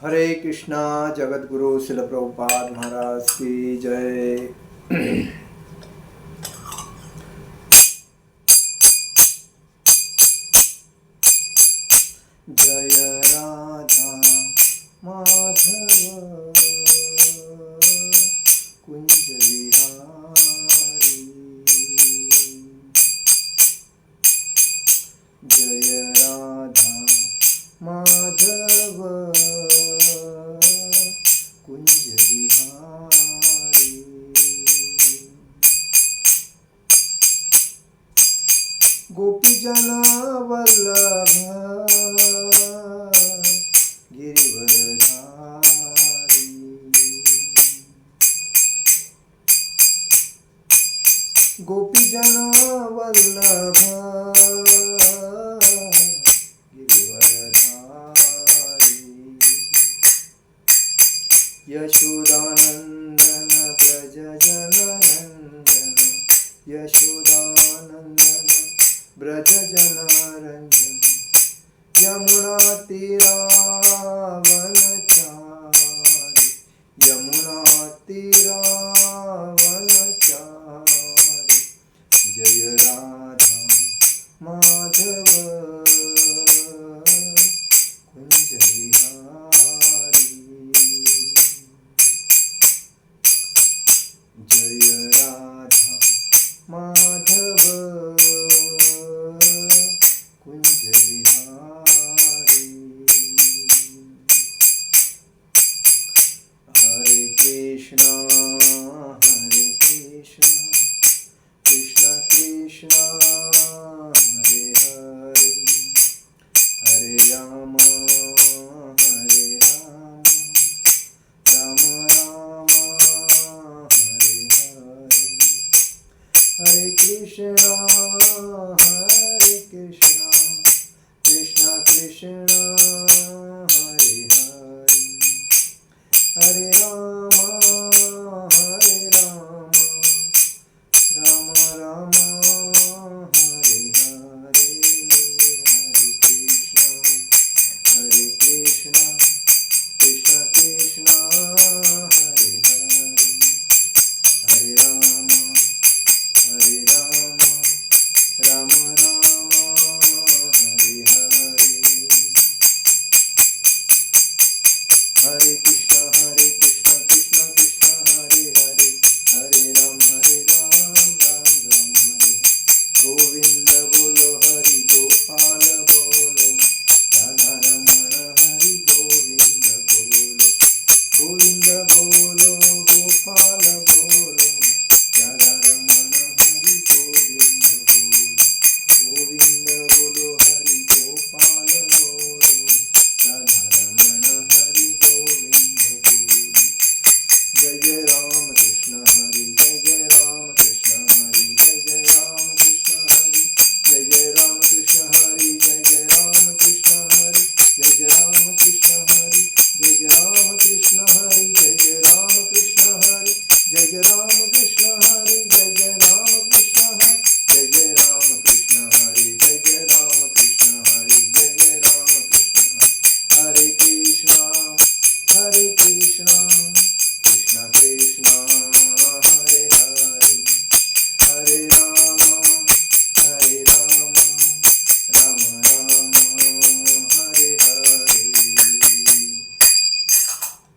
हरे कृष्णा। जगत गुरु शिल प्रभुपाद महाराज की जय। जय राधा माधव कुंज विहारी। जय राधा माधव कुंज विहारी। गोपीजन वल्लभ गिरिवरधारी। गोपीजन वल्लभ गिरिवरधारी। यशोदानंदन ब्रज जनरंजन। यशोदानंदन ब्रज जनरंजन। यमुना तीरावनचारी। यमुना तीरावनचारी। जय राधा माधव कुंज विहारी। जय राधा माधव कुंज विहारी। हरे कृष्णा कृष्ण कृष्ण हरे हरे। हरे राम राम राम हरे हरे। हरे कृष्ण कृष्ण कृष्ण हरे हरे। हरे राम राम राम हरे हरे। हरे कृष्ण कृष्ण कृष्ण हरे हरे। हरे राम राम राम हरे हरे। हरे कृष्ण कृष्ण कृष्ण हरे हरे। हरे राम राम राम हरे। गोविंद बोलो हरि गोपाल बोलो। राधा रमण हरि गोविंद बोलो। गोविंद बोलो गोपाल बोलो। राधा रमण हरि गोविंद बोलो। गोविंद बोलो हरि गोपाल बोलो। राधा रमण हरि गोविंद बोलो। जय जय राम कृष्ण हरि। जय जय राम कृष्ण हरि। जय जय राम कृष्ण हरि। जय जय राम कृष्ण हरि। जय जय राम कृष्ण हरि। जय जय राम कृष्ण हरि। जय जय राम कृष्ण हरि। जय जय राम कृष्ण हरि। जय जय राम कृष्ण हरि। जय जय राम कृष्ण हरि। जय जय राम कृष्ण हरि। जय जय राम कृष्ण हरि। जय जय राम कृष्ण हरि। हरे कृष्णा कृष्ण कृष्ण हरे हरे। हरे राम राम राम हरे हरे।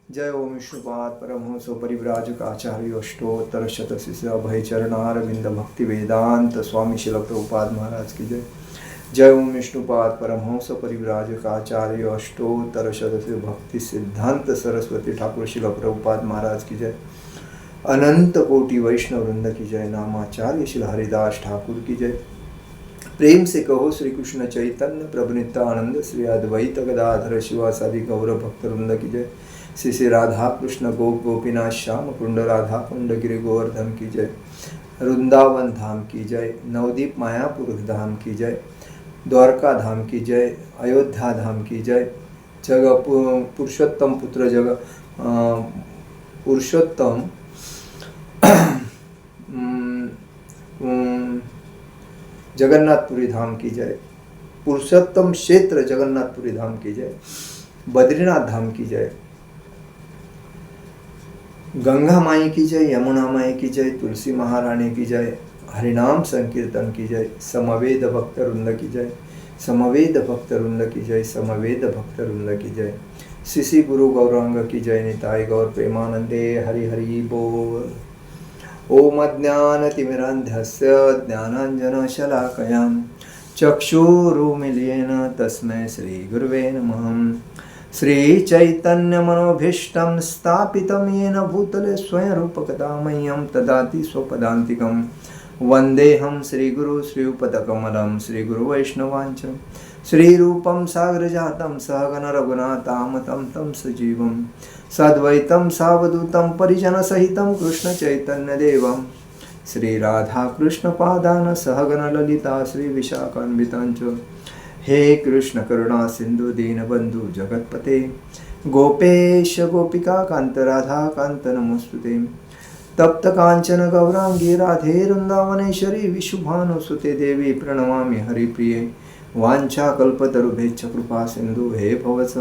जय ओम विष्णुपाद परमहंस परिव्राजक आचार्य अष्टोत्तर शतशिष्य अभय चरणारविंद भक्ति वेदांत स्वामी शिल प्रभुपाद महाराज की जय। जय ओम विष्णुपाद परमहंस परिव्राजक आचार्य अष्टोत्तर शतशिष्य भक्ति सिद्धांत सरस्वती ठाकुर शिल प्रभुपाद महाराज की जय। अनंत कोटि वैष्णव वृंद की जय। नामाचार्य शिल हरिदास ठाकुर की जय। प्रेम से कहो श्री कृष्ण चैतन्य प्रभु नित्यानंद श्री अद्वैत गदाधर शिवासादि गौर भक्त वृंद की जय। श्री श्री राधा कृष्ण गोप गोपीनाथ श्याम कुंड राधा कुंड गिरि गोवर्धन की जय। वृंदावन धाम की जय। नवदीप मायापुर धाम की जय। द्वारका धाम की जय। अयोध्या धाम की जय। जगह पुरुषोत्तम पुत्र जगह पुरुषोत्तम जगन्नाथपुरी धाम की जय। पुरुषोत्तम क्षेत्र जगन्नाथपुरी धाम की जय। बद्रीनाथ धाम की जय, गंगा माई की जय, यमुना माई की जय, तुलसी महारानी की जय, हरिनाम संकीर्तन की जय, समवेद भक्त वृंद की जय, समवेद भक्त वृंद की जय, समवेद भक्त वृंद की जय। श्री गुरु गौरांग की जय, निताय गौर प्रेमानंदे, हरि हरि बोल। ओम अज्ञानतिमिरान्धस्य ज्ञानाञ्जनशलाकयां चक्षुरुन्मीलितेन तस्मै श्रीगुरुवे नमः। श्रीचैतन्यमनोभीष्टं स्थापितं येन भूतले स्वयं रूपकदा मह्यं ददाति स्वपदान्तिकं। वन्देऽहं श्रीगुरु श्रीयुतपदकमलं श्रीगुरुवैष्णवाञ्च श्रीरूपं सागरजातं सहगण रघुनाथामतं तं सजीवं सद्वैतं सावधूतं परिजनसहितं कृष्णचैतन्यदेवं श्रीराधाकृष्णपादान् सहगण ललिता श्रीविशाखान्विताञ्च। हे कृष्ण करुणा सिंधु दीनबंधु जगतपते गोपेश गोपिका कांत राधा कांत नमोस्तुते। तप्त कांचन गौरांगी राधे वृंदावनेश्वरी विशुभानुसुते देवी प्रणमामि हरिप्रिये। वाञ्छाकल्पतरुभ्यश्च कृपा सिंधु हे भवस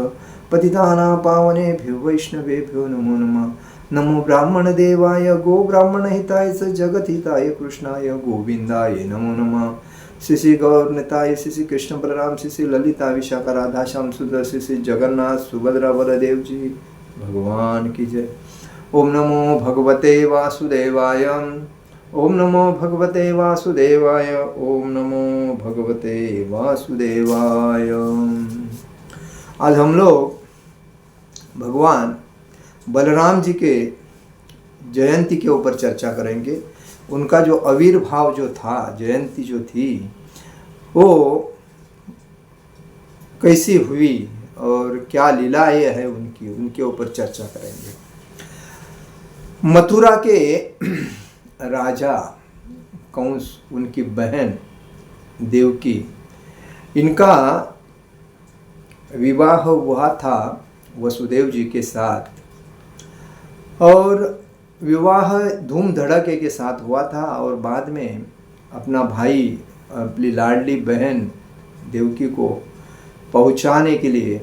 पतितानां पावनेभ्यो वैष्णवेभ्यो नमो नमः। नमो ब्राह्मण देवाय गो ब्राह्मण हिताय च जगत हिताय कृष्णाय गोविंदाय नमो नमः। श्री गौर निताय श्री कृष्ण बलराम श्री ललिता विशाखा राधा श्याम सुंदर श्री जगन्नाथ सुभद्रा बलदेव जी भगवान की जय। ओम नमो भगवते वासुदेवाय, ओम नमो भगवते वासुदेवाय, ओम नमो भगवते वासुदेवाय। आज हम लोग भगवान बलराम जी के जयंती के ऊपर चर्चा करेंगे। उनका जो आविर्भाव जो था, जयंती जो थी, वो कैसी हुई और क्या लीलाएं है उनकी, उनके ऊपर चर्चा करेंगे। मथुरा के राजा कंस, उनकी बहन देवकी, इनका विवाह हुआ था वसुदेव जी के साथ और विवाह धूम धड़के के साथ हुआ था। और बाद में अपना भाई, अपनी लाडली बहन देवकी को पहुंचाने के लिए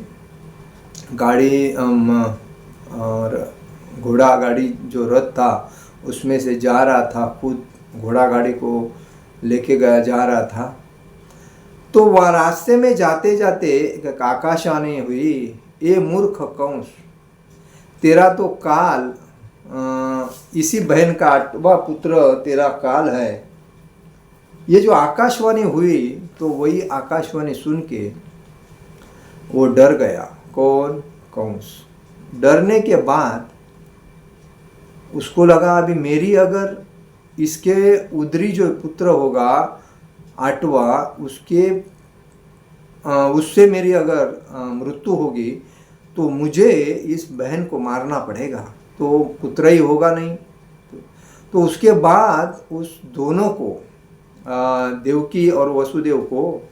गाड़ी और घोड़ा गाड़ी जो रथ था उसमें से जा रहा था, खुद घोड़ा गाड़ी को लेके जा रहा था। तो वह रास्ते में जाते जाते एक आकाशवाणी हुई, ए मूर्ख कंस, तेरा तो काल इसी बहन का 8वां पुत्र तेरा काल है। ये जो आकाशवाणी हुई, तो वही आकाशवाणी सुन के वो डर गया। कौन? कंस। डरने के बाद उसको लगा अभी मेरी अगर इसके उदरी जो पुत्र होगा 8वां, उससे मेरी अगर मृत्यु होगी तो मुझे इस बहन को मारना पड़ेगा, तो पुत्र ही होगा नहीं। तो उसके बाद उस दोनों को, देवकी और वसुदेव को,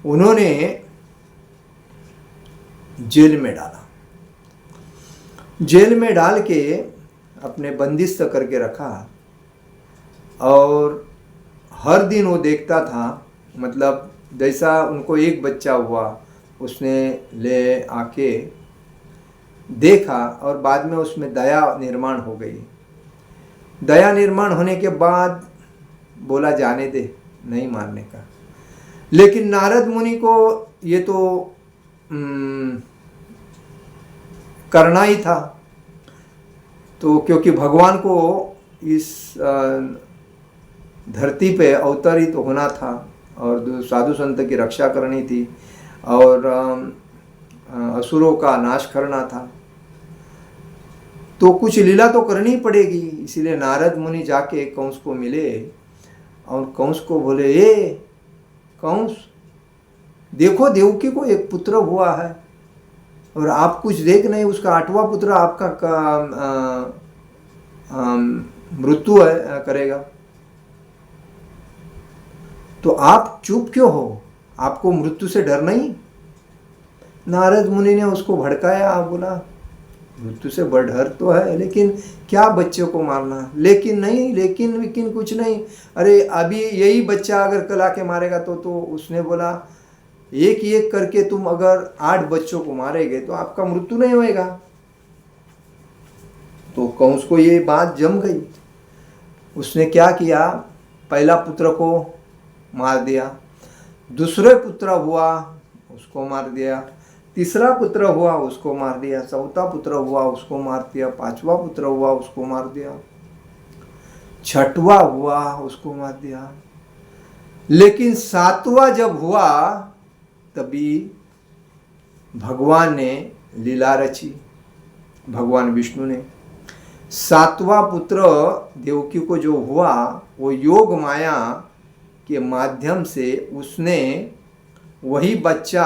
उन्होंने जेल में डाला। जेल में डाल के अपने बंदिस्त करके रखा और हर दिन वो देखता था, मतलब जैसा उनको एक बच्चा हुआ उसने ले आके देखा और बाद में उसमें दया निर्माण हो गई। दया निर्माण होने के बाद बोला जाने दे, नहीं मारने का। लेकिन नारद मुनि को ये तो करना ही था। तो क्योंकि भगवान को इस धरती पे अवतरित तो होना था और साधु संत की रक्षा करनी थी और असुरों का नाश करना था, तो कुछ लीला तो करनी पड़ेगी। इसीलिए नारद मुनि जाके कंस को मिले और कंस को बोले, ए कंस, देखो देवकी को एक पुत्र हुआ है और आप कुछ देख नहीं, उसका 8वां पुत्र आपका मृत्यु करेगा, तो आप चुप क्यों हो? आपको मृत्यु से डर नहीं? नारद मुनि ने उसको भड़काया, बोला मृत्यु से बड़ डर तो है, लेकिन क्या बच्चे को मारना? लेकिन नहीं, लेकिन कुछ नहीं। अरे अभी यही बच्चा अगर कल आके मारेगा तो उसने बोला एक एक करके तुम अगर 8 बच्चों को मारेंगे तो आपका मृत्यु नहीं होएगा। तो कंस को ये बात जम गई। उसने क्या किया, पहला पुत्र को मार दिया, दूसरे पुत्र हुआ उसको मार दिया, तीसरा पुत्र हुआ उसको मार दिया, चौथा पुत्र हुआ उसको मार दिया, पांचवा पुत्र हुआ उसको मार दिया, छठवा हुआ उसको मार दिया। लेकिन सातवां जब हुआ तभी भगवान ने लीला रची, भगवान विष्णु ने। सातवां पुत्र देवकी को जो हुआ वो योग माया के माध्यम से उसने वही बच्चा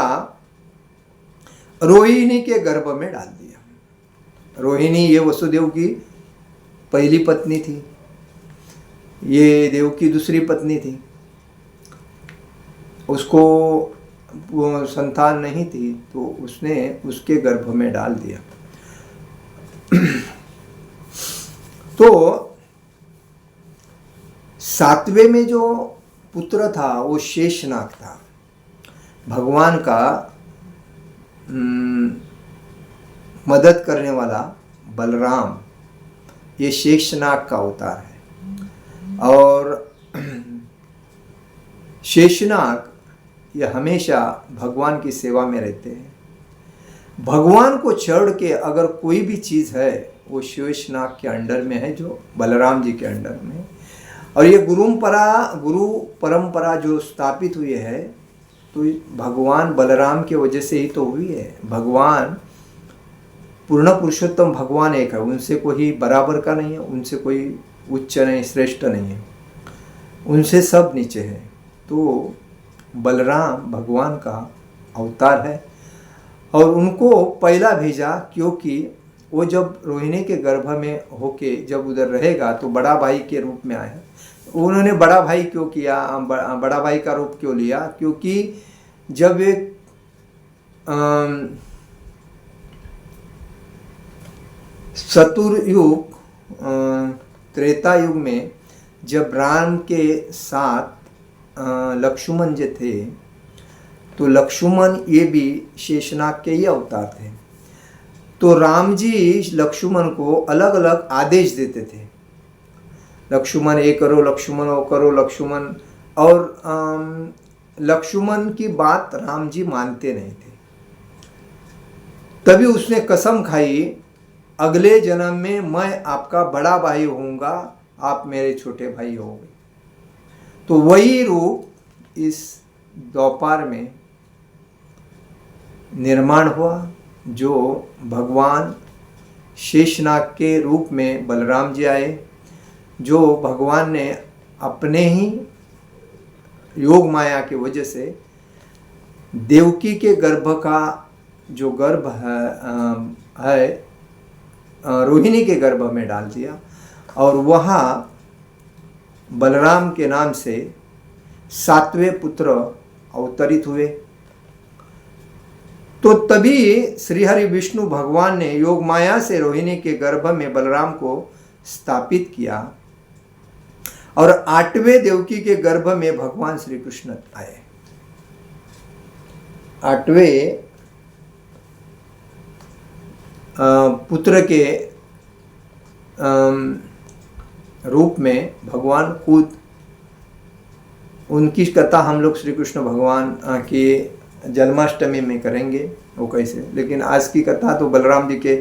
रोहिणी के गर्भ में डाल दिया। रोहिणी ये वसुदेव की पहली पत्नी थी, ये देव की दूसरी पत्नी थी। उसको वो संतान नहीं थी तो उसने उसके गर्भ में डाल दिया। तो सातवें में जो पुत्र था वो शेषनाग था। भगवान का मदद करने वाला बलराम ये शेषनाग का अवतार है। और शेषनाग ये हमेशा भगवान की सेवा में रहते हैं। भगवान को छोड़ के अगर कोई भी चीज़ है वो शेषनाग के अंडर में है, जो बलराम जी के अंडर में। और ये गुरु परंपरा जो स्थापित हुई है तो भगवान बलराम के वजह से ही तो हुई है। भगवान पूर्ण पुरुषोत्तम भगवान एक है, उनसे कोई बराबर का नहीं है, उनसे कोई उच्च नहीं श्रेष्ठ नहीं है, उनसे सब नीचे है। तो बलराम भगवान का अवतार है और उनको पहला भेजा क्योंकि वो जब रोहिणी के गर्भ में होके जब उधर रहेगा तो बड़ा भाई के रूप में आए। उन्होंने बड़ा भाई क्यों किया, बड़ा भाई का रूप क्यों लिया? क्योंकि जब एक सतुरयुग त्रेता युग में जब राम के साथ लक्ष्मण जी थे तो लक्ष्मण ये भी शेषनाग के ही अवतार थे। तो राम जी लक्ष्मण को अलग अलग आदेश देते थे, लक्ष्मण ये करो, लक्ष्मण वो करो, लक्ष्मण। और लक्ष्मण की बात राम जी मानते नहीं थे। तभी उसने कसम खाई, अगले जन्म में मैं आपका बड़ा भाई होऊंगा, आप मेरे छोटे भाई होंगे। तो वही रूप इस द्वापर में निर्माण हुआ, जो भगवान शेषनाग के रूप में बलराम जी आए, जो भगवान ने अपने ही योग माया की वजह से देवकी के गर्भ का जो गर्भ है रोहिणी के गर्भ में डाल दिया और वहाँ बलराम के नाम से सातवें पुत्र अवतरित हुए। तो तभी श्रीहरि विष्णु भगवान ने योग माया से रोहिणी के गर्भ में बलराम को स्थापित किया और 8वें देवकी के गर्भ में भगवान श्री कृष्ण आए। 8वें पुत्र के रूप में भगवान खुद, उनकी कथा हम लोग श्री कृष्ण भगवान की जन्माष्टमी में करेंगे, वो कैसे। लेकिन आज की कथा तो बलराम जी के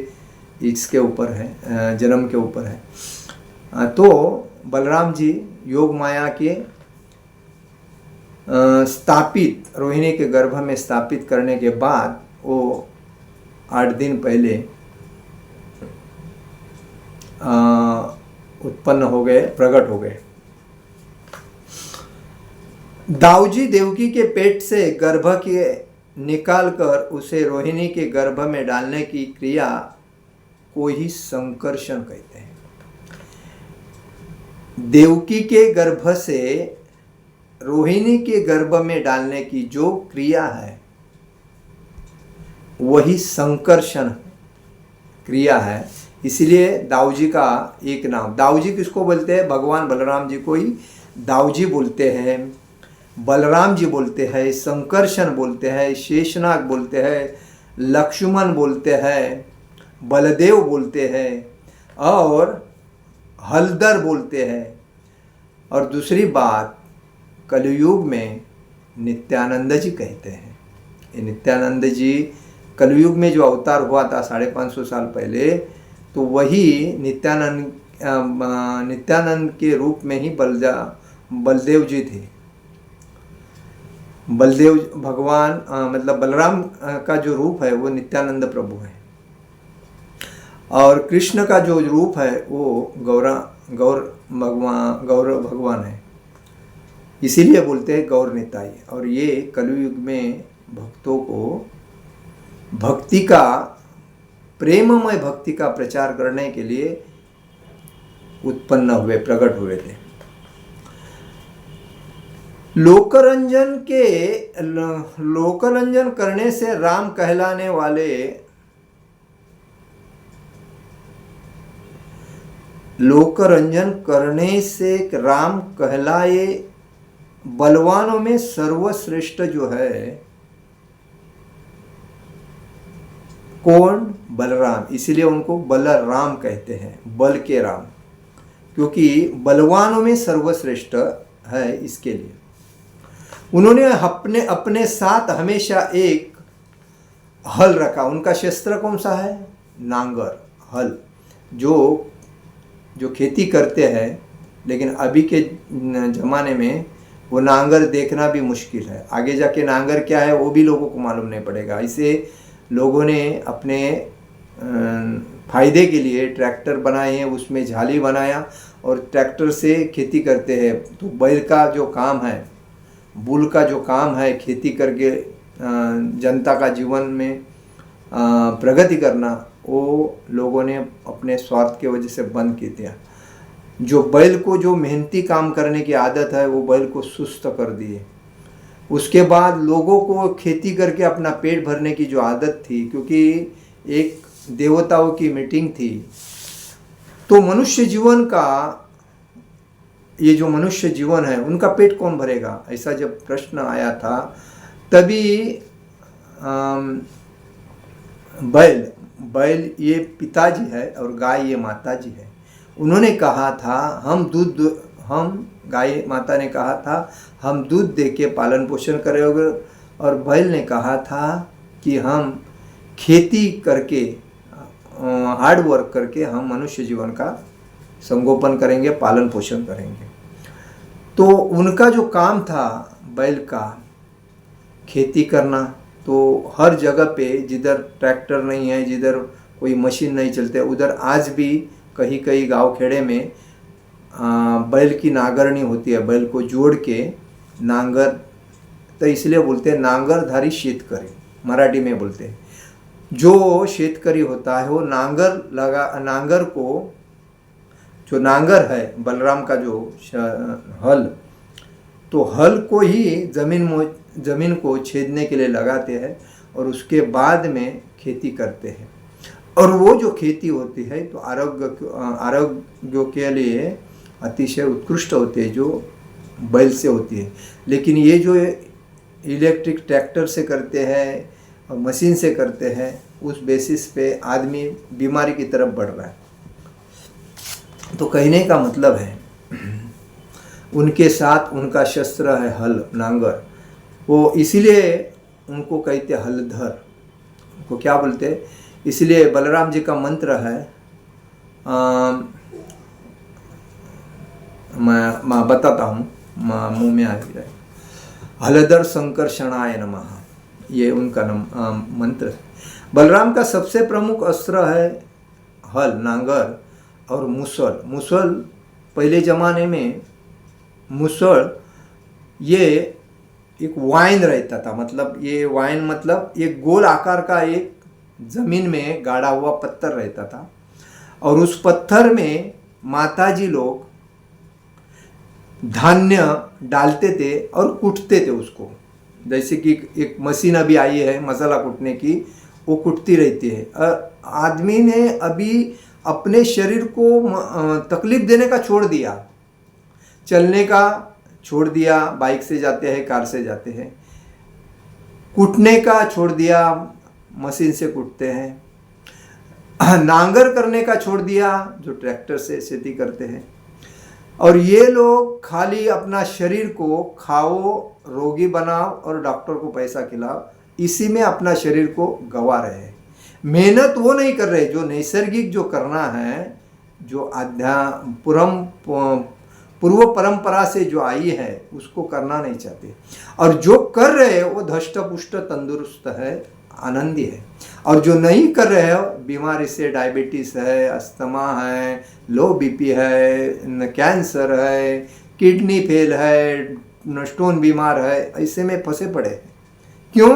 इसके ऊपर है, जन्म के ऊपर है। तो बलराम जी योग माया के स्थापित रोहिणी के गर्भ में स्थापित करने के बाद वो 8 दिन पहले उत्पन्न हो गए, प्रकट हो गए। दाऊजी देवकी के पेट से गर्भ के निकालकर उसे रोहिणी के गर्भ में डालने की क्रिया को ही संकर्षण कहते हैं। देवकी के गर्भ से रोहिणी के गर्भ में डालने की जो क्रिया है वही संकर्षण क्रिया है। इसलिए दाऊजी का एक नाम, दाऊजी किसको बोलते हैं? भगवान बलराम जी को ही दाऊजी बोलते हैं। बलराम जी बोलते हैं, संकर्षण बोलते हैं, शेषनाग बोलते हैं, लक्ष्मण बोलते हैं, बलदेव बोलते हैं और हलधर बोलते हैं। और दूसरी बात, कलयुग में नित्यानंद जी कहते हैं। ये नित्यानंद जी कलयुग में जो अवतार हुआ था 550 साल पहले, तो वही नित्यानंद के रूप में ही बलदेव जी थे। बलदेव भगवान मतलब बलराम का जो रूप है वो नित्यानंद प्रभु है, और कृष्ण का जो रूप है वो गौर भगवान है। इसीलिए बोलते हैं गौर निताई। और ये कलयुग में भक्तों को भक्ति का, प्रेममय भक्ति का प्रचार करने के लिए उत्पन्न हुए, प्रकट हुए थे। लोकरंजन करने से राम कहलाने वाले, लोकरंजन करने से राम कहलाए बलवानों में सर्वश्रेष्ठ जो है कौन? बलराम। इसीलिए उनको बलराम कहते हैं, बल के राम, क्योंकि बलवानों में सर्वश्रेष्ठ है। इसके लिए उन्होंने अपने साथ हमेशा एक हल रखा। उनका शस्त्र कौन सा है? नांगर, हल। जो खेती करते हैं, लेकिन अभी के ज़माने में वो नांगर देखना भी मुश्किल है। आगे जाके नांगर क्या है वो भी लोगों को मालूम नहीं पड़ेगा। इसे लोगों ने अपने फायदे के लिए ट्रैक्टर बनाए हैं, उसमें झाली बनाया और ट्रैक्टर से खेती करते हैं। तो बैल का जो काम है, बुल का जो काम है, खेती करके जनता का जीवन में प्रगति करना, वो लोगों ने अपने स्वार्थ की वजह से बंद की दिया। जो बैल को जो मेहनती काम करने की आदत है वो बैल को सुस्त कर दिए। उसके बाद लोगों को खेती करके अपना पेट भरने की जो आदत थी, क्योंकि एक देवताओं की मीटिंग थी, तो मनुष्य जीवन का, ये जो मनुष्य जीवन है उनका पेट कौन भरेगा, ऐसा जब प्रश्न आया था, तभी बैल ये पिताजी है और गाय ये माताजी है। उन्होंने कहा था हम गाय माता ने कहा था हम दूध दे के पालन पोषण करेंगे, और बैल ने कहा था कि हम खेती करके, हार्ड वर्क करके हम मनुष्य जीवन का संगोपन करेंगे, पालन पोषण करेंगे। तो उनका जो काम था बैल का, खेती करना। तो हर जगह पे जिधर ट्रैक्टर नहीं है, जिधर कोई मशीन नहीं चलते, उधर आज भी कहीं कहीं गांव खेड़े में बैल की नांगरनी होती है। बैल को जोड़ के नांगर, तो इसलिए बोलते हैं नांगरधारी शेतकरी, मराठी में बोलते हैं। जो शेतकरी होता है वो नांगर को, जो नांगर है बलराम का जो हल, तो हल को ही जमीन को छेदने के लिए लगाते हैं और उसके बाद में खेती करते हैं। और वो जो खेती होती है तो आरोग्य के लिए अतिशय उत्कृष्ट होती है, जो बैल से होती है। लेकिन ये जो इलेक्ट्रिक ट्रैक्टर से करते हैं और मशीन से करते हैं, उस बेसिस पे आदमी बीमारी की तरफ बढ़ रहा है। तो कहने का मतलब है उनके साथ उनका शस्त्र है हल, नांगर। वो इसीलिए उनको कहते हलधर, उनको क्या बोलते हैं, इसलिए बलराम जी का मंत्र है, मैं बताता हूँ, मुँह में आ गया, हलधर संकर्षणाय नमः। ये उनका मंत्र है। बलराम का सबसे प्रमुख अस्त्र है हल, नांगर और मुसल। मुसल पहले ज़माने में मुसल ये एक वाइन रहता था, मतलब ये वाइन मतलब एक गोल आकार का एक ज़मीन में गाड़ा हुआ पत्थर रहता था, और उस पत्थर में माताजी लोग धान्य डालते थे और कूटते थे उसको। जैसे कि एक मशीन अभी आई है मसाला कूटने की, वो कूटती रहती है। आदमी ने अभी अपने शरीर को तकलीफ देने का छोड़ दिया, चलने का छोड़ दिया, बाइक से जाते हैं, कार से जाते हैं। कूटने का छोड़ दिया, मशीन से कूटते हैं। नांगर करने का छोड़ दिया, जो ट्रैक्टर से खेती करते हैं। और ये लोग खाली अपना शरीर को खाओ, रोगी बनाओ और डॉक्टर को पैसा खिलाओ, इसी में अपना शरीर को गंवा रहे हैं। मेहनत वो नहीं कर रहे जो नैसर्गिक जो करना है, जो पूर्व परंपरा से जो आई है उसको करना नहीं चाहते। और जो कर रहे हैं वो धष्ट पुष्ट तंदुरुस्त है, आनंदी है। और जो नहीं कर रहे हो, बीमारी से, डायबिटीज है, अस्थमा है, लो बीपी है, कैंसर है, किडनी फेल है, स्टोन बीमार है, ऐसे में फंसे पड़े हैं। क्यों?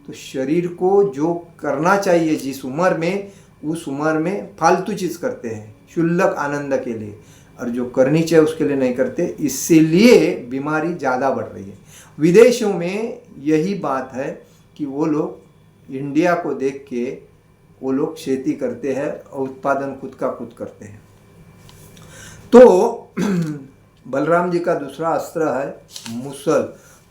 तो शरीर को जो करना चाहिए जिस उम्र में, उस उम्र में फालतू चीज़ करते हैं क्षुल्लक आनंद के लिए, और जो करनी चाहिए उसके लिए नहीं करते, इसीलिए बीमारी ज़्यादा बढ़ रही है। विदेशों में यही बात है कि वो लोग इंडिया को देख के वो लोग खेती करते हैं और उत्पादन खुद का खुद करते हैं। तो बलराम जी का दूसरा अस्त्र है मुसल।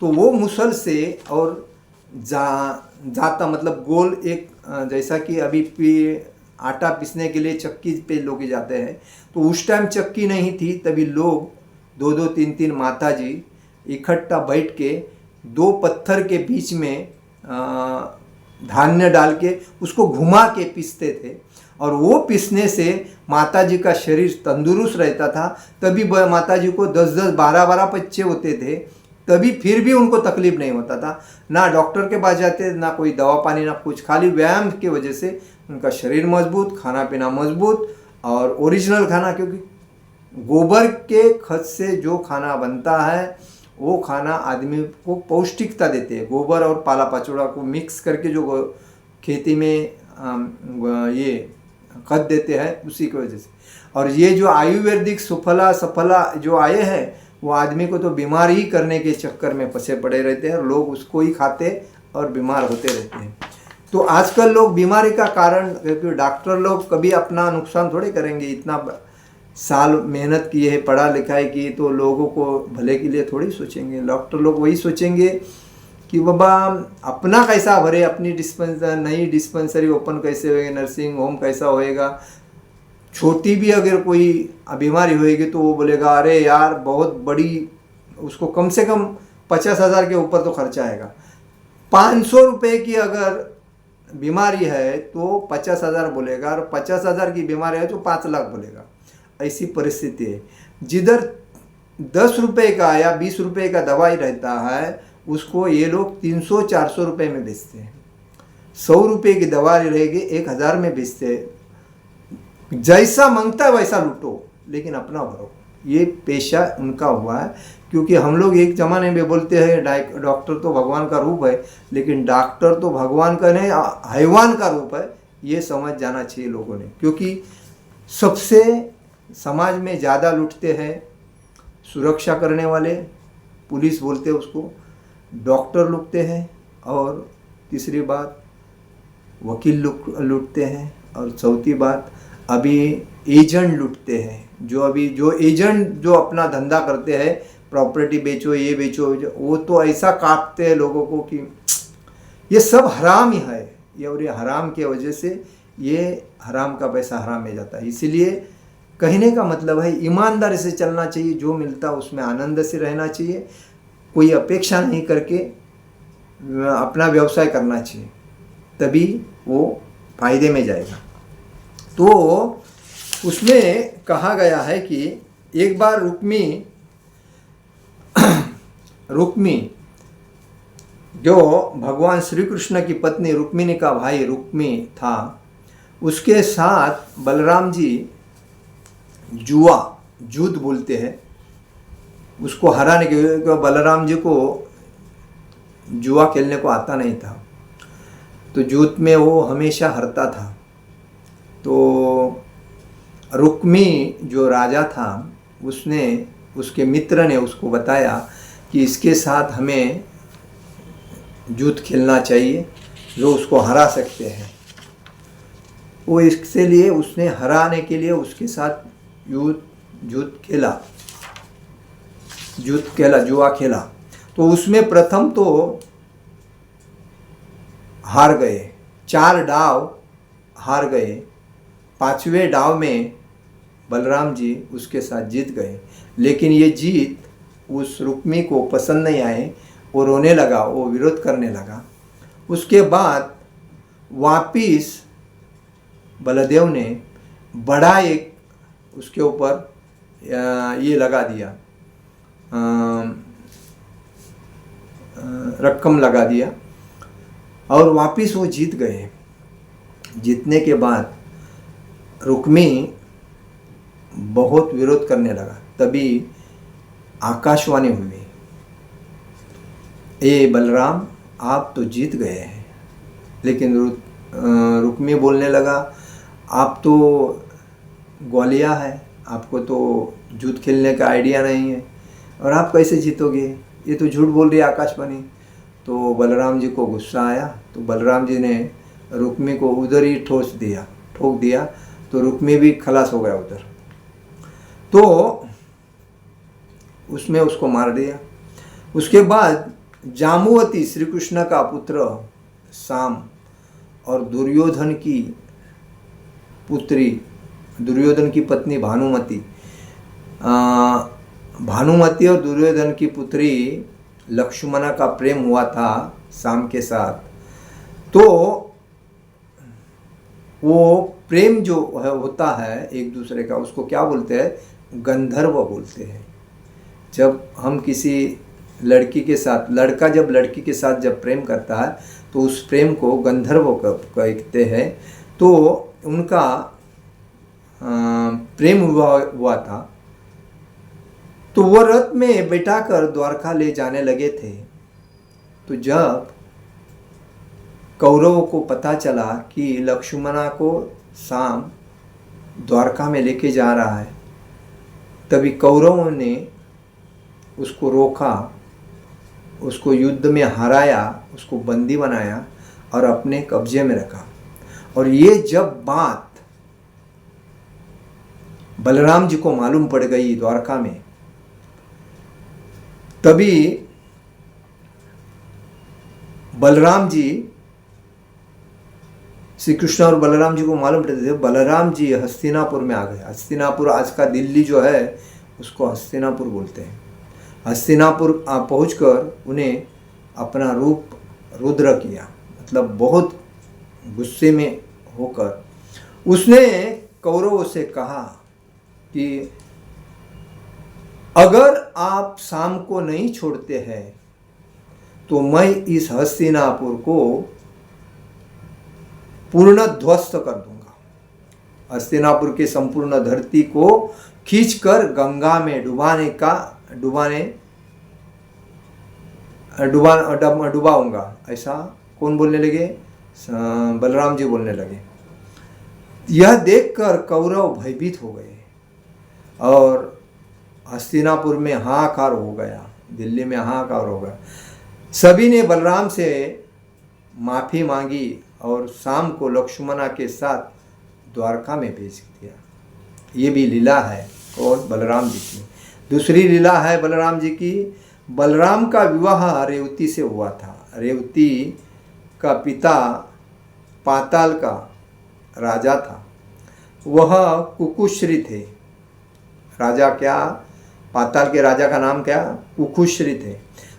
तो वो मुसल से और जाता मतलब गोल, एक जैसा कि अभी आटा पीसने के लिए चक्की पे लोग जाते हैं, तो उस टाइम चक्की नहीं थी, तभी लोग 2-2, 3-3 माता जी इकट्ठा बैठ के 2 पत्थर के बीच में धान्य डाल के उसको घुमा के पीसते थे। और वो पीसने से माता जी का शरीर तंदुरुस्त रहता था। तभी माता जी को 10-10, 12-12 बच्चे होते थे, तभी फिर भी उनको तकलीफ नहीं होता था। ना डॉक्टर के पास जाते, ना कोई दवा पानी, ना कुछ, खाली व्यायाम की वजह से उनका शरीर मजबूत, खाना पीना मजबूत और ओरिजिनल खाना। क्योंकि गोबर के खत से जो खाना बनता है वो खाना आदमी को पौष्टिकता देते हैं। गोबर और पाला पचौड़ा को मिक्स करके जो खेती में ये खत देते हैं, उसी की वजह से। और ये जो आयुर्वेदिक सुफला सफला जो आए हैं, वो आदमी को तो बीमार ही करने के चक्कर में फंसे पड़े रहते हैं और लोग उसको ही खाते और बीमार होते रहते हैं। तो आजकल लोग बीमारी का कारण, क्योंकि डॉक्टर लोग कभी अपना नुकसान थोड़े करेंगे, इतना साल मेहनत की है, पढ़ा लिखाई की, तो लोगों को भले के लिए थोड़ी सोचेंगे। डॉक्टर लोग वही सोचेंगे कि बाबा अपना कैसा भरे, अपनी नई डिस्पेंसरी ओपन कैसे होएगी, नर्सिंग होम कैसा होएगा। छोटी भी अगर कोई बीमारी होएगी तो वो बोलेगा अरे यार बहुत बड़ी, उसको कम से कम 50,000 के ऊपर तो खर्चा आएगा। 500 रुपये की अगर बीमारी है तो 50,000 बोलेगा, और 50,000 की बीमारी है तो 5 लाख बोलेगा। ऐसी परिस्थिति है। जिधर 10 रुपये का या 20 रुपये का दवाई रहता है, उसको ये लोग 300-400 रुपये में बेचते हैं। 100 रुपये की दवाई रहेगी 1,000 में बेचते हैं। जैसा मांगता है वैसा लूटो, लेकिन अपना भरो। ये पेशा उनका हुआ है। क्योंकि हम लोग एक ज़माने में बोलते हैं डॉक्टर तो भगवान का रूप है, लेकिन डॉक्टर तो भगवान का नहीं, हैवान का रूप है। ये समझ जाना चाहिए लोगों ने। क्योंकि सबसे समाज में ज़्यादा लूटते हैं सुरक्षा करने वाले, पुलिस बोलते हैं उसको, डॉक्टर लूटते हैं, और तीसरी बात वकील लूटते हैं, और चौथी बात अभी एजेंट लूटते हैं। जो एजेंट जो अपना धंधा करते हैं, प्रॉपर्टी बेचो, ये बेचो, वो तो ऐसा काटते हैं लोगों को कि ये सब हराम ही है। ये और ये हराम की वजह से ये हराम का पैसा हराम में जाता है। इसीलिए कहने का मतलब है ईमानदारी से चलना चाहिए, जो मिलता उसमें आनंद से रहना चाहिए, कोई अपेक्षा नहीं करके अपना व्यवसाय करना चाहिए, तभी वो फायदे में जाएगा। तो उसमें कहा गया है कि एक बार रुक्मी जो भगवान श्री कृष्ण की पत्नी रुक्मिणी का भाई रुक्मी था, उसके साथ बलराम जी जुद्ध बोलते हैं, उसको हराने के लिए। बलराम जी को जुआ खेलने को आता नहीं था, तो जुद्ध में वो हमेशा हारता था। तो रुक्मी जो राजा था, उसके मित्र ने उसको बताया कि इसके साथ हमें जुद्ध खेलना चाहिए, जो उसको हरा सकते हैं। वो इसके लिए उसने हराने के लिए उसके साथ युद्ध खेला। जुआ खेला। तो उसमें प्रथम तो हार गए, 4 डाव हार गए। 5वें डाव में बलराम जी उसके साथ जीत गए, लेकिन ये जीत उस रुक्मी को पसंद नहीं आए। वो रोने लगा, वो विरोध करने लगा। उसके बाद वापिस बलदेव ने बड़ा एक उसके ऊपर ये लगा दिया, रकम लगा दिया और वापिस वो जीत गए। जीतने के बाद रुक्मी बहुत विरोध करने लगा। तभी आकाशवाणी हुई, ए बलराम, आप तो जीत गए हैं। लेकिन रुक्मी बोलने लगा, आप तो ग्वालिया है, आपको तो जूत खेलने का आइडिया नहीं है और आप कैसे जीतोगे, ये तो झूठ बोल रही है आकाशवाणी। तो बलराम जी को गुस्सा आया। तो बलराम जी ने रुक्मी को उधर ही ठोक दिया। तो रुक्मी भी खलास हो गया उधर। तो उसमें उसको मार दिया। उसके बाद जामुवती श्री कृष्ण का पुत्र साम और दुर्योधन की पत्नी भानुमती और दुर्योधन की पुत्री लक्ष्मणा का प्रेम हुआ था साम के साथ। तो वो प्रेम जो होता है एक दूसरे का, उसको क्या बोलते हैं? गंधर्व बोलते हैं। जब हम किसी लड़की के साथ, लड़का जब लड़की के साथ जब प्रेम करता है तो उस प्रेम को गंधर्व कहते हैं। तो उनका प्रेम हुआ था। तो वो रथ में बैठाकर द्वारका ले जाने लगे थे। तो जब कौरवों को पता चला कि लक्ष्मणा को साम द्वारका में लेके जा रहा है, तभी कौरवों ने उसको रोका, उसको युद्ध में हराया, उसको बंदी बनाया और अपने कब्जे में रखा। और ये जब बात बलराम जी को मालूम पड़ गई द्वारका में, तभी बलराम जी, श्री कृष्ण और बलराम जी को मालूम पड़ते थे। बलराम जी हस्तिनापुर में आ गए। हस्तिनापुर आज का दिल्ली जो है उसको हस्तिनापुर बोलते हैं। हस्तिनापुर पहुंचकर उन्हें अपना रूप रुद्र किया, मतलब बहुत गुस्से में होकर उसने कौरवों से कहा कि अगर आप शाम को नहीं छोड़ते हैं तो मैं इस हस्तिनापुर को पूर्ण ध्वस्त कर दूंगा। हस्तिनापुर की संपूर्ण धरती को खींचकर गंगा में डुबाऊंगा। ऐसा कौन बोलने लगे? बलराम जी बोलने लगे। यह देखकर कौरव भयभीत हो गए और हस्तिनापुर में हाहाकार हो गया, दिल्ली में हाहाकार हो गया। सभी ने बलराम से माफ़ी मांगी और शाम को लक्ष्मणा के साथ द्वारका में भेज दिया। ये भी लीला है और बलराम जी की। दूसरी लीला है बलराम जी की। बलराम का विवाह रेवती से हुआ था। रेवती का पिता पाताल का राजा था। वह कुकुश्री थे। राजा क्या? पाताल के राजा का नाम क्या? कुकुश्री थे।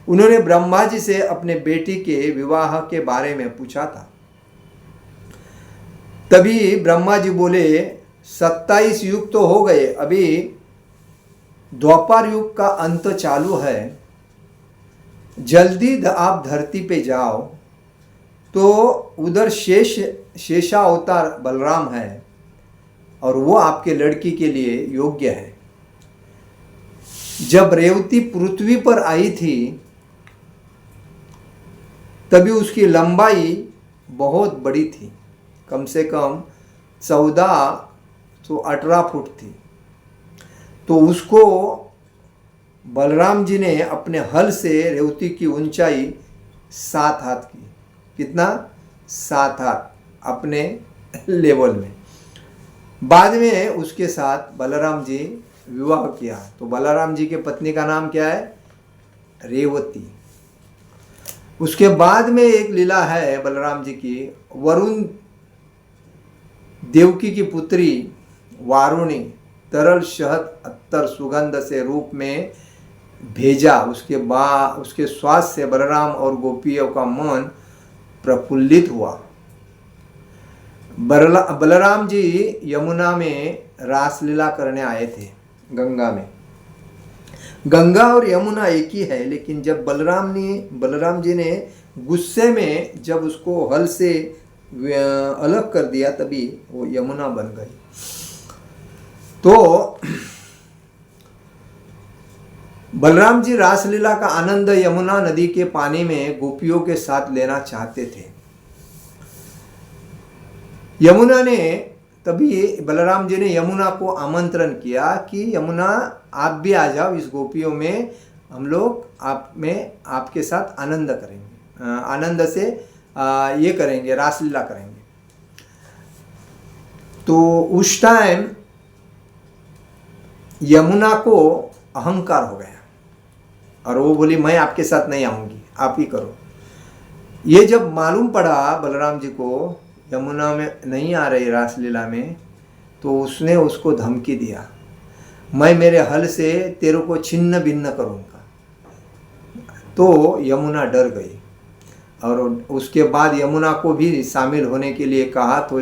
उन्होंने ब्रह्मा जी से अपने बेटी के विवाह के बारे में पूछा था। तभी ब्रह्मा जी बोले 27 युग तो हो गए, अभी द्वापर युग का अंत चालू है, जल्दी आप धरती पे जाओ। तो उधर शेषावतार बलराम है और वो आपके लड़की के लिए योग्य है। जब रेवती पृथ्वी पर आई थी तभी उसकी लंबाई बहुत बड़ी थी, कम से कम 14 तो 18 फुट थी। तो उसको बलराम जी ने अपने हल से रेवती की ऊंचाई 7 हाथ की। कितना? 7 हाथ अपने लेवल में। बाद में उसके साथ बलराम जी विवाह किया। तो बलराम जी के पत्नी का नाम क्या है? रेवती। उसके बाद में एक लीला है बलराम जी की, वरुण देवकी की पुत्री वारुणी तरल शहद अत्तर सुगंध से रूप में भेजा। उसके बाद उसके स्वाद से बलराम और गोपियों का मन प्रफुल्लित हुआ। बलराम जी यमुना में रासलीला करने आए थे, गंगा में। गंगा और यमुना एक ही है, लेकिन जब बलराम जी ने गुस्से में जब उसको हल से अलग कर दिया, तभी वो यमुना बन गई। तो बलराम जी रासलीला का आनंद यमुना नदी के पानी में गोपियों के साथ लेना चाहते थे। यमुना ने तभी बलराम जी ने यमुना को आमंत्रण किया कि यमुना आप भी आ जाओ, इस गोपियों में हम लोग आपके साथ आनंद करेंगे, आनंद से ये करेंगे, रासलीला करेंगे। तो उस टाइम यमुना को अहंकार हो गया और वो बोली मैं आपके साथ नहीं आऊंगी, आप ही करो। ये जब मालूम पड़ा बलराम जी को यमुना में नहीं आ रही रासलीला में, तो उसने उसको धमकी दिया, मैं मेरे हल से तेरे को छिन्न भिन्न करूंगा। तो यमुना डर गई और उसके बाद यमुना को भी शामिल होने के लिए कहा, तो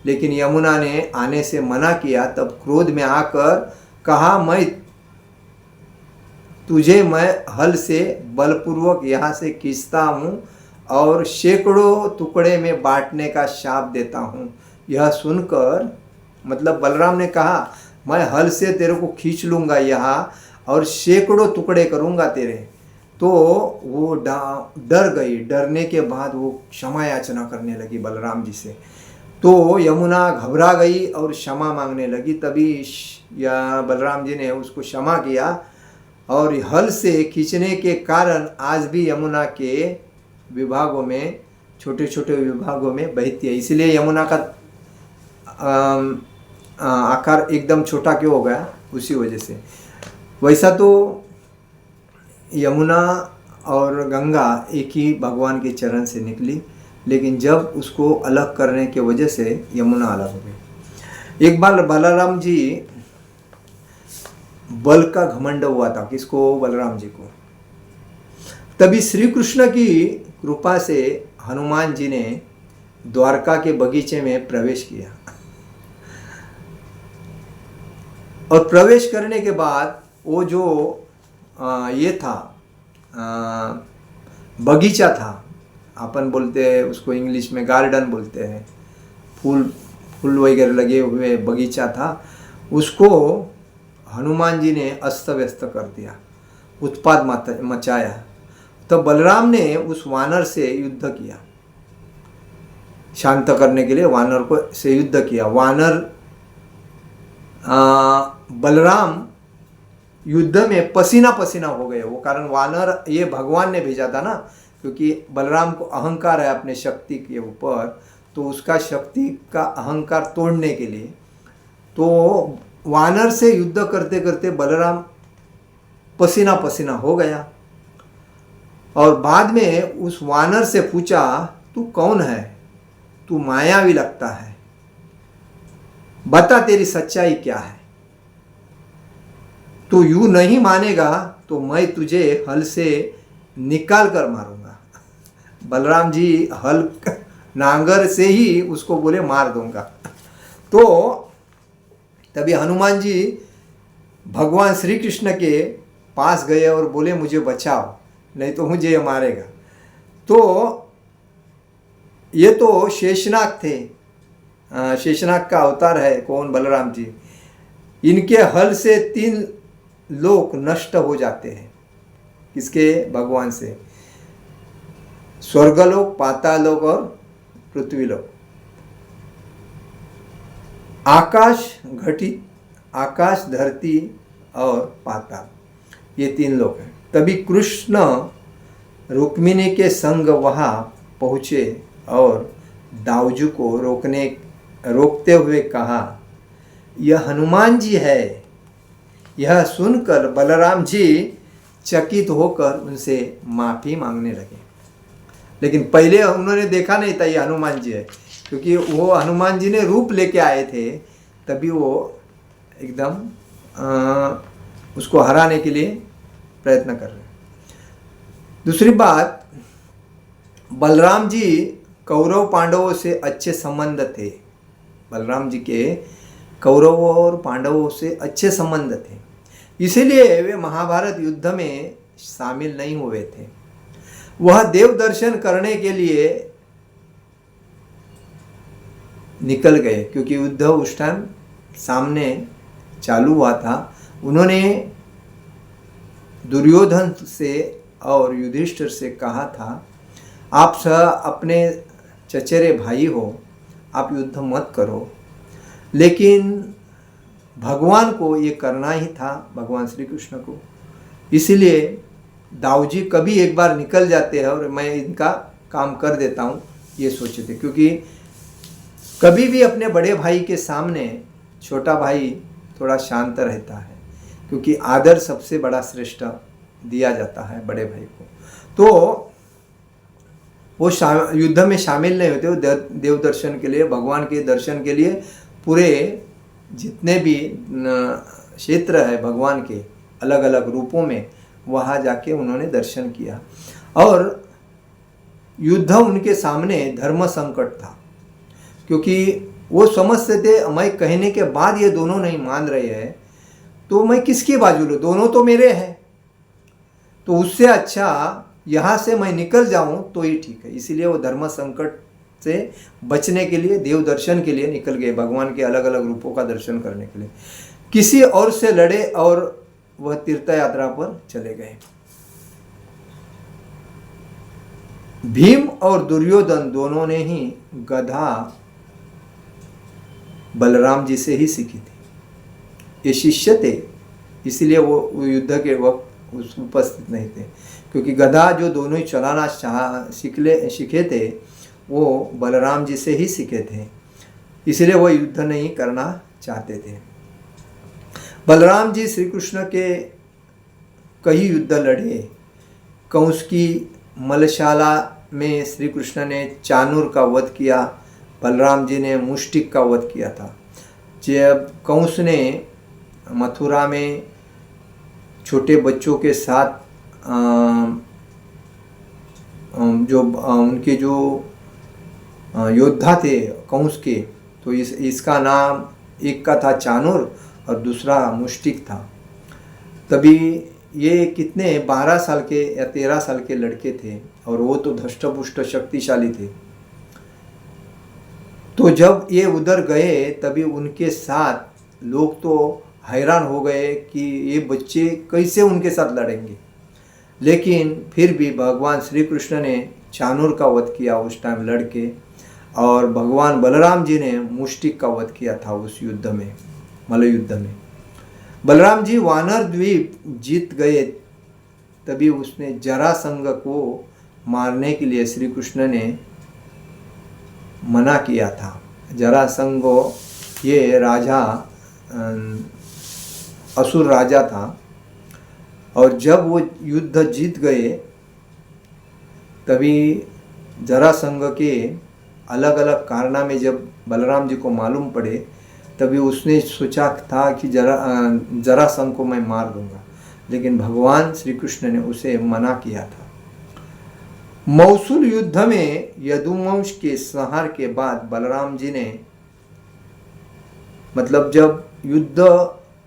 लेकिन यमुना ने आने से मना किया। तब क्रोध में आकर कहा, मैं हल से बलपूर्वक यहाँ से खींचता हूँ और सैकड़ों टुकड़े में बांटने का शाप देता हूँ। यह सुनकर, मतलब बलराम ने कहा मैं हल से तेरे को खींच लूँगा यहाँ और सैकड़ों टुकड़े करूँगा तेरे। तो वो डर गई। डरने के बाद वो क्षमा याचना करने लगी बलराम जी से। तो यमुना घबरा गई और क्षमा मांगने लगी। तभी बलराम जी ने उसको क्षमा किया और हल से खींचने के कारण आज भी यमुना के विभागों में, छोटे छोटे विभागों में बहती है। इसलिए यमुना का आकार एकदम छोटा क्यों हो गया, उसी वजह से। वैसा तो यमुना और गंगा एक ही भगवान के चरण से निकली, लेकिन जब उसको अलग करने के वजह से यमुना अलग हो गई। एक बार बलराम जी बल का घमंड हुआ था, किसको? बलराम जी को। तभी श्री कृष्ण की कृपा से हनुमान जी ने द्वारका के बगीचे में प्रवेश किया और प्रवेश करने के बाद वो जो ये था बगीचा था, अपन बोलते हैं उसको इंग्लिश में गार्डन बोलते हैं, फूल वगैरह लगे हुए बगीचा था, उसको हनुमान जी ने अस्त व्यस्त कर दिया, उत्पात मचाया। तो बलराम ने उस वानर से युद्ध किया, शांत करने के लिए वानर को से युद्ध किया। बलराम युद्ध में पसीना पसीना हो गए। वो कारण वानर ये भगवान ने भेजा था ना, क्योंकि बलराम को अहंकार है अपने शक्ति के ऊपर, तो उसका शक्ति का अहंकार तोड़ने के लिए तो वानर से युद्ध करते करते बलराम पसीना पसीना हो गया। और बाद में उस वानर से पूछा, तू कौन है? तू मायावी लगता है, बता तेरी सच्चाई क्या है? तू यूं नहीं मानेगा तो मैं तुझे हल से निकाल कर मारूंगा। बलराम जी हल नांगर से ही उसको बोले मार दूंगा। तो तभी हनुमान जी भगवान श्री कृष्ण के पास गए और बोले मुझे बचाओ, नहीं तो मुझे ये मारेगा। तो ये तो शेषनाग थे, शेषनाग का अवतार है कौन? बलराम जी। इनके हल से 3 लोक नष्ट हो जाते हैं। किसके? भगवान से। स्वर्गलोक, पातालोक और पृथ्वीलोक। आकाश, धरती और पाताल, ये 3 लोक हैं। तभी कृष्ण रुक्मिणी के संग वहाँ पहुँचे और दाऊजू को रोकते हुए कहा, यह हनुमान जी है, यह सुनकर बलराम जी चकित होकर उनसे माफी मांगने लगे। लेकिन पहले उन्होंने देखा नहीं था ये हनुमान जी है, क्योंकि वो हनुमान जी ने रूप लेके आए थे, तभी वो एकदम उसको हराने के लिए प्रयत्न कर रहे हैं। दूसरी बात, बलराम जी कौरव पांडवों से अच्छे संबंध थे। बलराम जी के कौरवों और पांडवों से अच्छे संबंध थे, इसीलिए वे महाभारत युद्ध में शामिल नहीं हुए थे। वह देव दर्शन करने के लिए निकल गए, क्योंकि युद्ध उस टाइम सामने चालू हुआ था। उन्होंने दुर्योधन से और युधिष्ठिर से कहा था, आप अपने चचेरे भाई हो, आप युद्ध मत करो, लेकिन भगवान को ये करना ही था, भगवान श्री कृष्ण को। इसलिए दाऊजी कभी एक बार निकल जाते हैं और मैं इनका काम कर देता हूँ, ये सोचे थे। क्योंकि कभी भी अपने बड़े भाई के सामने छोटा भाई थोड़ा शांत रहता है, क्योंकि आदर सबसे बड़ा श्रेष्ठ दिया जाता है बड़े भाई को। तो वो युद्ध में शामिल नहीं होते, वो देव दर्शन के लिए, भगवान के दर्शन के लिए पूरे जितने भी क्षेत्र है भगवान के अलग अलग रूपों में, वहाँ जाके उन्होंने दर्शन किया। और युद्ध उनके सामने धर्म संकट था, क्योंकि वो समझते थे मैं कहने के बाद ये दोनों नहीं मान रहे हैं तो मैं किसकी बाजू लूँ, दोनों तो मेरे हैं, तो उससे अच्छा यहाँ से मैं निकल जाऊँ तो ही ठीक है। इसीलिए वो धर्म संकट से बचने के लिए देव दर्शन के लिए निकल गए, भगवान के अलग अलग रूपों का दर्शन करने के लिए। किसी और से लड़े और वह तीर्थ यात्रा पर चले गए। भीम और दुर्योधन दोनों ने ही गधा बलराम जी से ही सीखी थी। ये शिष्य थे, इसलिए वो युद्ध के वक्त उपस्थित नहीं थे, क्योंकि गधा जो दोनों ही चलाना सीखे थे वो बलराम जी से ही सीखे थे, इसलिए वो युद्ध नहीं करना चाहते थे। बलराम जी श्री कृष्ण के कई युद्ध लड़े। कंस की मलशाला में श्री कृष्ण ने चाणूर का वध किया, बलराम जी ने मुष्टिक का वध किया था। जब कंस ने मथुरा में छोटे बच्चों के साथ जो उनके जो योद्धा थे कंस के, तो इसका नाम एक का था चाणूर और दूसरा मुष्टिक था। तभी ये कितने 12 साल के या 13 साल के लड़के थे और वो तो धष्टपुष्ट शक्तिशाली थे। तो जब ये उधर गए तभी उनके साथ लोग तो हैरान हो गए कि ये बच्चे कैसे उनके साथ लड़ेंगे, लेकिन फिर भी भगवान श्री कृष्ण ने चाणूर का वध किया उस टाइम लड़के, और भगवान बलराम जी ने मुष्टिक का वध किया था उस युद्ध में, मल्ल युद्ध में। बलराम जी वानर द्वीप जीत गए, तभी उसने जरासंध को मारने के लिए श्री कृष्ण ने मना किया था। जरासंध ये राजा असुर राजा था, और जब वो युद्ध जीत गए तभी जरासंध के अलग अलग कारनामे जब बलराम जी को मालूम पड़े, तभी उसने सोचा था कि जरासंध को मैं मार दूंगा, लेकिन भगवान श्री कृष्ण ने उसे मना किया था। मौसूल युद्ध में यदुवंश के संहार के बाद बलराम जी ने, मतलब जब युद्ध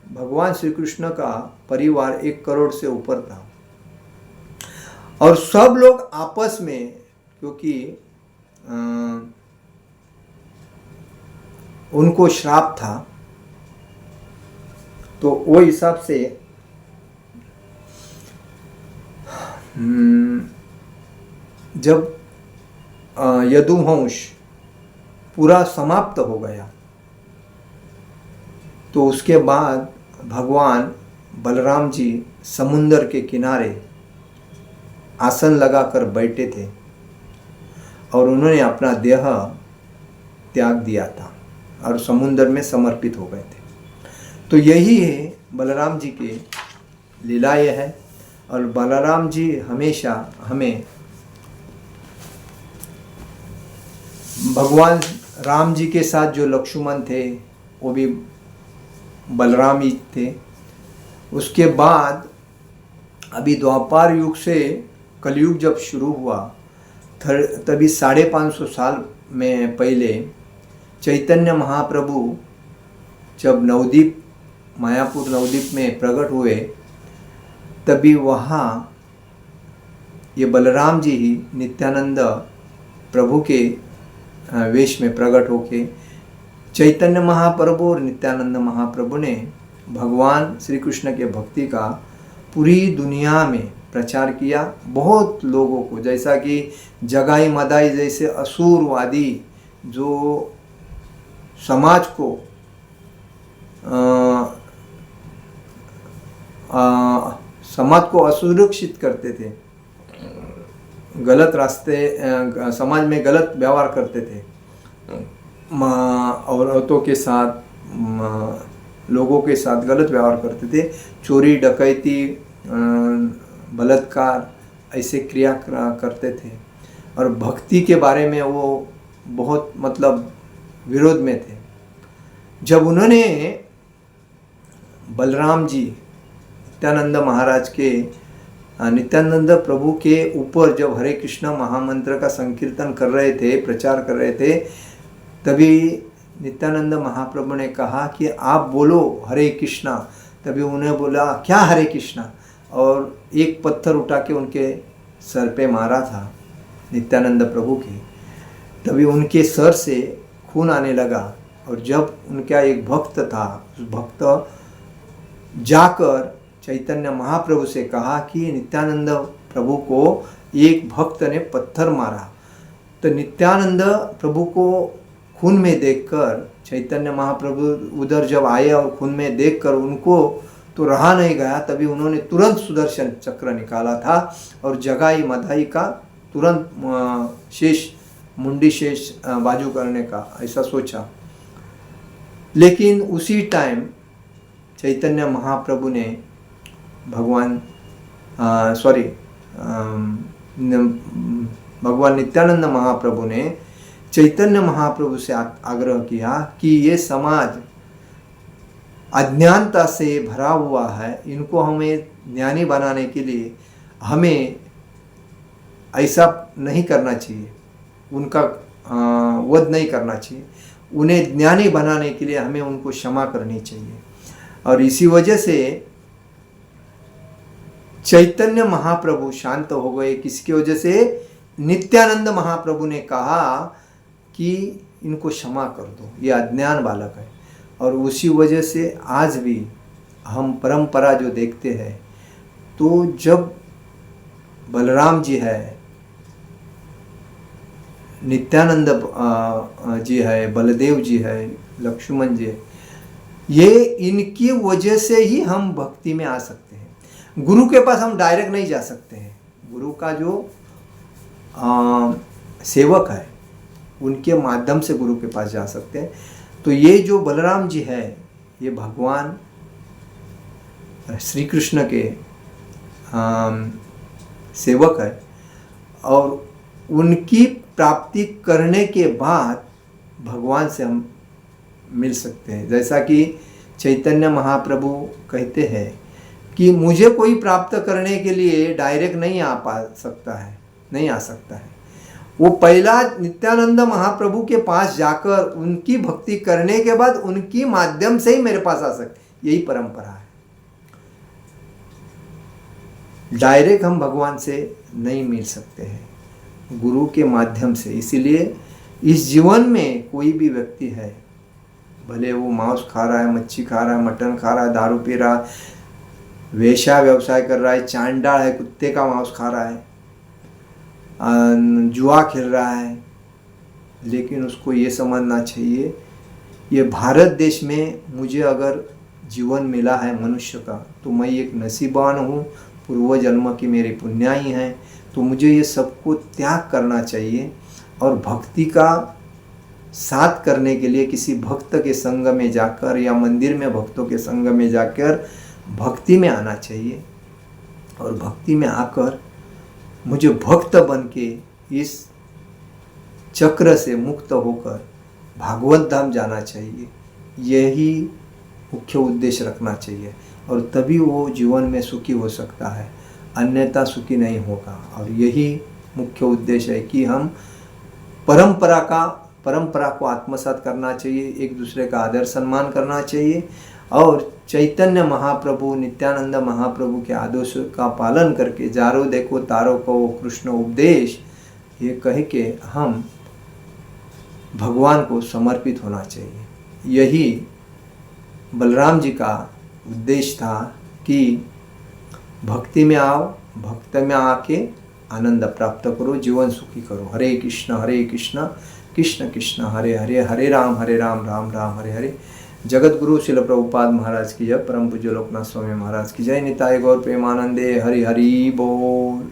भगवान श्री कृष्ण का परिवार 1 करोड़ से ऊपर था और सब लोग आपस में, क्योंकि उनको श्राप था, तो वो हिसाब से जब यदुवंश पूरा समाप्त हो गया तो उसके बाद भगवान बलराम जी समुद्र के किनारे आसन लगाकर बैठे थे और उन्होंने अपना देह त्याग दिया था और समुद्र में समर्पित हो गए थे। तो यही है बलराम जी की लीला यह है। और बलराम जी हमेशा हमें भगवान राम जी के साथ जो लक्ष्मण थे वो भी बलराम ही थे। उसके बाद अभी द्वापर युग से कलयुग जब शुरू हुआ तभी 550 साल में पहले चैतन्य महाप्रभु जब नवद्वीप मायापुर नवद्वीप में प्रकट हुए तभी वहाँ ये बलराम जी ही नित्यानंद प्रभु के वेश में प्रकट होके चैतन्य महाप्रभु और नित्यानंद महाप्रभु ने भगवान श्री कृष्ण के भक्ति का पूरी दुनिया में प्रचार किया। बहुत लोगों को, जैसा कि जगाई मदाई जैसे असुरवादी जो समाज को असुरक्षित करते थे, गलत रास्ते समाज में गलत व्यवहार करते थे, औरतों के साथ लोगों के साथ गलत व्यवहार करते थे, चोरी डकैती बलात्कार ऐसे क्रिया करते थे और भक्ति के बारे में वो बहुत मतलब विरोध में थे। जब उन्होंने बलराम जी नित्यानंद महाराज के नित्यानंद प्रभु के ऊपर जब हरे कृष्णा महामंत्र का संकीर्तन कर रहे थे, प्रचार कर रहे थे, तभी नित्यानंद महाप्रभु ने कहा कि आप बोलो हरे कृष्णा। तभी उन्हें बोला क्या हरे कृष्णा, और एक पत्थर उठा के उनके सर पे मारा था नित्यानंद प्रभु के। तभी उनके सर से खून आने लगा और जब उनका एक भक्त था, उस भक्त जाकर चैतन्य महाप्रभु से कहा कि नित्यानंद प्रभु को एक भक्त ने पत्थर मारा। तो नित्यानंद प्रभु को खून में देखकर चैतन्य महाप्रभु उधर जब आए और खून में देखकर उनको तो रहा नहीं गया, तभी उन्होंने तुरंत सुदर्शन चक्र निकाला था और जगाई मदाई का तुरंत शेष मुंडी शेष बाजू करने का ऐसा सोचा। लेकिन उसी टाइम चैतन्य महाप्रभु ने भगवान नित्यानंद महाप्रभु ने चैतन्य महाप्रभु से आग्रह किया कि ये समाज अज्ञानता से भरा हुआ है, इनको हमें ज्ञानी बनाने के लिए हमें ऐसा नहीं करना चाहिए, उनका वध नहीं करना चाहिए, उन्हें ज्ञानी बनाने के लिए हमें उनको क्षमा करनी चाहिए। और इसी वजह से चैतन्य महाप्रभु शांत हो गए। किसकी वजह से? नित्यानंद महाप्रभु ने कहा कि इनको क्षमा कर दो, ये अज्ञान बालक है। और उसी वजह से आज भी हम परंपरा जो देखते हैं, तो जब बलराम जी है, नित्यानंद जी है, बलदेव जी है, लक्ष्मण जी है, ये इनकी वजह से ही हम भक्ति में आ सकते हैं। गुरु के पास हम डायरेक्ट नहीं जा सकते हैं। गुरु का जो सेवक है उनके माध्यम से गुरु के पास जा सकते हैं। तो ये जो बलराम जी है, ये भगवान श्री कृष्ण के सेवक है और उनकी प्राप्ति करने के बाद भगवान से हम मिल सकते हैं। जैसा कि चैतन्य महाप्रभु कहते हैं कि मुझे कोई प्राप्त करने के लिए डायरेक्ट नहीं आ सकता है। वो पहला नित्यानंद महाप्रभु के पास जाकर उनकी भक्ति करने के बाद उनकी माध्यम से ही मेरे पास आ सकते। यही परंपरा है। डायरेक्ट हम भगवान से नहीं मिल सकते हैं, गुरु के माध्यम से। इसीलिए इस जीवन में कोई भी व्यक्ति है, भले वो मांस खा रहा है, मच्छी खा रहा है, मटन खा रहा है, दारू पी रहा है, वेश्या व्यवसाय कर रहा है, चांडाल है, कुत्ते का मांस खा रहा है, जुआ खेल रहा है, लेकिन उसको ये समझना चाहिए, ये भारत देश में मुझे अगर जीवन मिला है मनुष्य का, तो मैं एक नसीबान हूँ, पूर्व जन्म की मेरी पुण्याई हैं। तो मुझे ये सबको त्याग करना चाहिए और भक्ति का साथ करने के लिए किसी भक्त के संग में जाकर या मंदिर में भक्तों के संग में जाकर भक्ति में आना चाहिए और भक्ति में आकर मुझे भक्त बन के इस चक्र से मुक्त होकर भागवत धाम जाना चाहिए। यही मुख्य उद्देश्य रखना चाहिए और तभी वो जीवन में सुखी हो सकता है, अन्यथा सुखी नहीं होगा। और यही मुख्य उद्देश्य है कि हम परंपरा को आत्मसात करना चाहिए, एक दूसरे का आदर सम्मान करना चाहिए और चैतन्य महाप्रभु नित्यानंद महाप्रभु के आदेशों का पालन करके जारो देखो तारो को कृष्ण उपदेश ये कह के हम भगवान को समर्पित होना चाहिए। यही बलराम जी का उद्देश्य था कि भक्ति में आओ, भक्त में आके आनंद प्राप्त करो, जीवन सुखी करो। हरे कृष्ण कृष्ण कृष्ण हरे हरे, हरे राम राम राम हरे हरे। जगत गुरु शिल प्रभुपाद महाराज की जय, परम पूज्य लोकनाथ स्वामी महाराज की जय। निताय गौर प्रेमानंदे, हरि हरि बोल।